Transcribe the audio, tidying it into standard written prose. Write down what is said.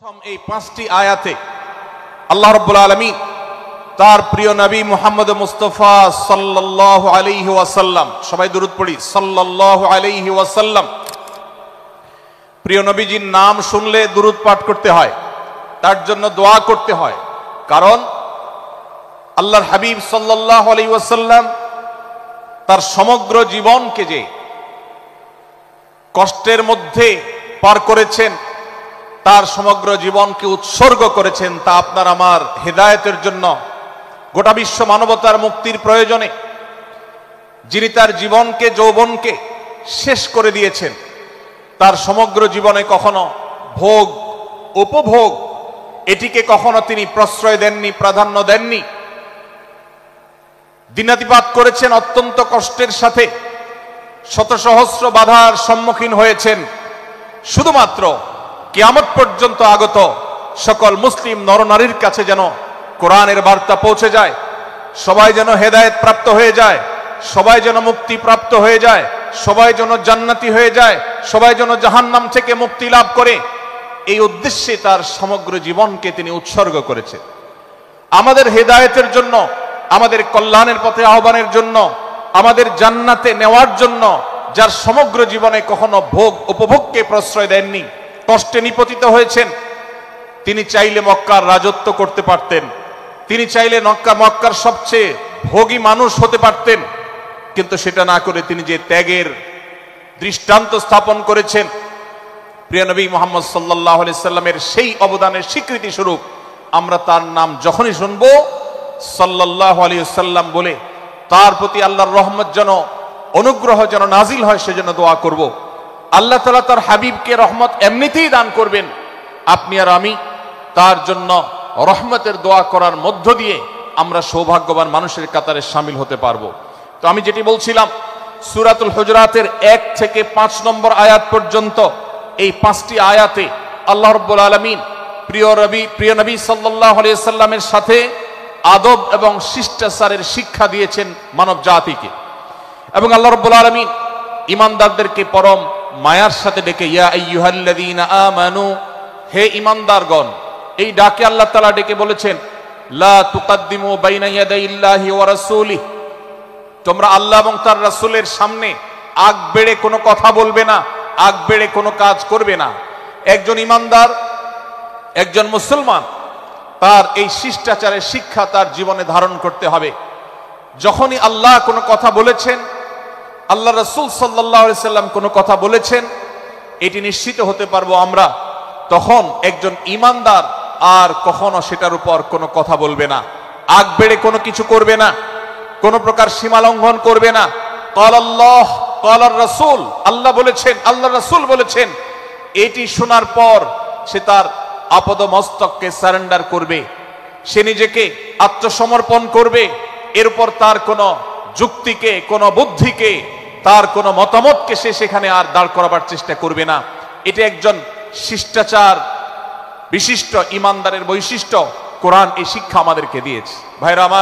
প্রথম এই পাঁচটি আয়াতে আল্লাহ রাব্বুল আলামিন তার প্রিয় নবী মুহাম্মদ মুস্তাফা সাল্লাল্লাহু আলাইহি ওয়াসাল্লাম, সবাই দুরূদ পড়ি, সাল্লাল্লাহু আলাইহি ওয়াসাল্লাম। প্রিয় নবীজির নাম শুনলে দুরূদ পাঠ করতে হয়, তার জন্য দোয়া করতে হয়, কারণ আল্লাহর হাবিব সাল্লাল্লাহু আলাইহি ওয়াসাল্লাম তার সমগ্র জীবনকে যে কষ্টের মধ্যে পার করেছেন, তার সমগ্র জীবনকে উৎসর্গ করেছেন, তা আপনার আমার হেদায়েতের জন্য, গোটা বিশ্ব মানবতার মুক্তির প্রয়োজনে। যিনি তার জীবনকে, যৌবনকে শেষ করে দিয়েছেন, তার সমগ্র জীবনে কখনো ভোগ উপভোগ এটিকে কখনো তিনি প্রশ্রয় দেননি, প্রাধান্য দেননি। দিনাতিপাত করেছেন অত্যন্ত কষ্টের সাথে, শত সহস্র বাধার সম্মুখীন হয়েছেন, শুধুমাত্র কিয়ামত পর্যন্ত আগত সকল মুসলিম নরনারীর কাছে যেন কোরআনের বার্তা পৌঁছে যায়, সবাই যেন হেদায়েত প্রাপ্ত হয়ে যায়, সবাই যেন মুক্তি প্রাপ্ত হয়ে যায়, সবাই যেন জান্নাতি হয়ে যায়, সবাই যেন জাহান্নাম থেকে মুক্তি লাভ করে। এই উদ্দেশ্যে তার সমগ্র জীবনকে তিনি উৎসর্গ করেছেন, আমাদের হেদায়েতের জন্য, আমাদের কল্যাণের পথে আহ্বানের জন্য, আমাদের জান্নাতে নেওয়ার জন্য। যার সমগ্র জীবনে কখনো ভোগ উপভোগকে প্রশ্রয় দেননি, কষ্টে নিপতিত হয়েছেন। তিনি চাইলে মক্কার রাজত্ব করতে পারতেন, তিনি চাইলে মক্কার সবচেয়ে ভোগী মানুষ হতে পারতেন, কিন্তু সেটা না করে তিনি যে ত্যাগের দৃষ্টান্ত স্থাপন করেছেন, প্রিয় নবী মুহাম্মদ সাল্লাল্লাহু আলাইহি সাল্লামের সেই অবদানের স্বীকৃতি স্বরূপ আমরা তার নাম যখনই শুনবো সাল্লাল্লাহু আলাইহি সাল্লাম বলে তার প্রতি আল্লাহর রহমত যেন, অনুগ্রহ যেন নাজিল হয়, সেজন্য দোয়া করব। আল্লাহ তাআলা তার হাবিবকে রহমত এমনিতেই দান করবেন, আপনি আর আমি তার জন্য রহমতের দোয়া করার মধ্য দিয়ে আমরা সৌভাগ্যবান মানুষের কাতারে শামিল হতে পারবো। তো আমি যেটি বলছিলাম, সূরাতুল হুজুরাতের 1 থেকে 5 নম্বর আয়াত পর্যন্ত এই 5টি আয়াতে আল্লাহ রাব্বুল আলামিন প্রিয় নবী সাল্লাল্লাহু আলাইহি সাল্লামের সাথে আদব এবং শিষ্টাচারের শিক্ষা দিয়েছেন মানব জাতিকে। এবং আল্লাহ রাব্বুল আলামিন ঈমানদারদেরকে পরম মায়ার সাথে ডেকে, ইয়া আইয়ুহাল্লাযীনা আমানু, হে ঈমানদারগণ, এই ডাকে আল্লাহ তাআলা ডেকে বলেছেন, লা তুকাদ্দিমু বাইনা ইয়াদাইল্লাহি ওয়া রাসূলিহি, তোমরা আল্লাহ এবং তার রাসূলের সামনে আগ বেড়ে কোনো কথা বলবে না, আগ বেড়ে কোনো কাজ করবে না। একজন ঈমানদার, একজন মুসলমান, তার এই শিষ্টাচারের শিক্ষা তার জীবনে ধারণ করতে হবে। যখনই আল্লাহ কোনো কথা বলেছেন, আল্লাহ রাসূল সাল্লাল্লাহু আলাইহি সাল্লাম কোনো কথা বলেছেন, এটি নিশ্চিত হতে পারবো আমরা, তখন একজন ঈমানদার আর কখনো সেটার উপর কোনো কথা বলবে না, আগ বেড়ে কোনো কিছু করবে না, কোনো প্রকার সীমা লঙ্ঘন করবে না। ক্বালাল্লাহ ক্বালার রাসূল, আল্লাহ বলেছেন, আল্লাহ রাসূল বলেছেন, এটি শোনার পর সে তার আপদমস্তককে সারেন্ডার করবে, সে নিজেকে আত্মসমর্পণ করবে। এরপর তার কোনো যুক্তিকে, কোনো বুদ্ধিকে, তার কোনো মতামতকে সে সেখানে আর দাঁড় করাবার চেষ্টা করবে না। এটা একজন শিষ্টাচার বিশিষ্ট ঈমানদারের বৈশিষ্ট্য। কোরআন এই শিক্ষা আমাদেরকে দিয়েছে। ভাইরা আমার,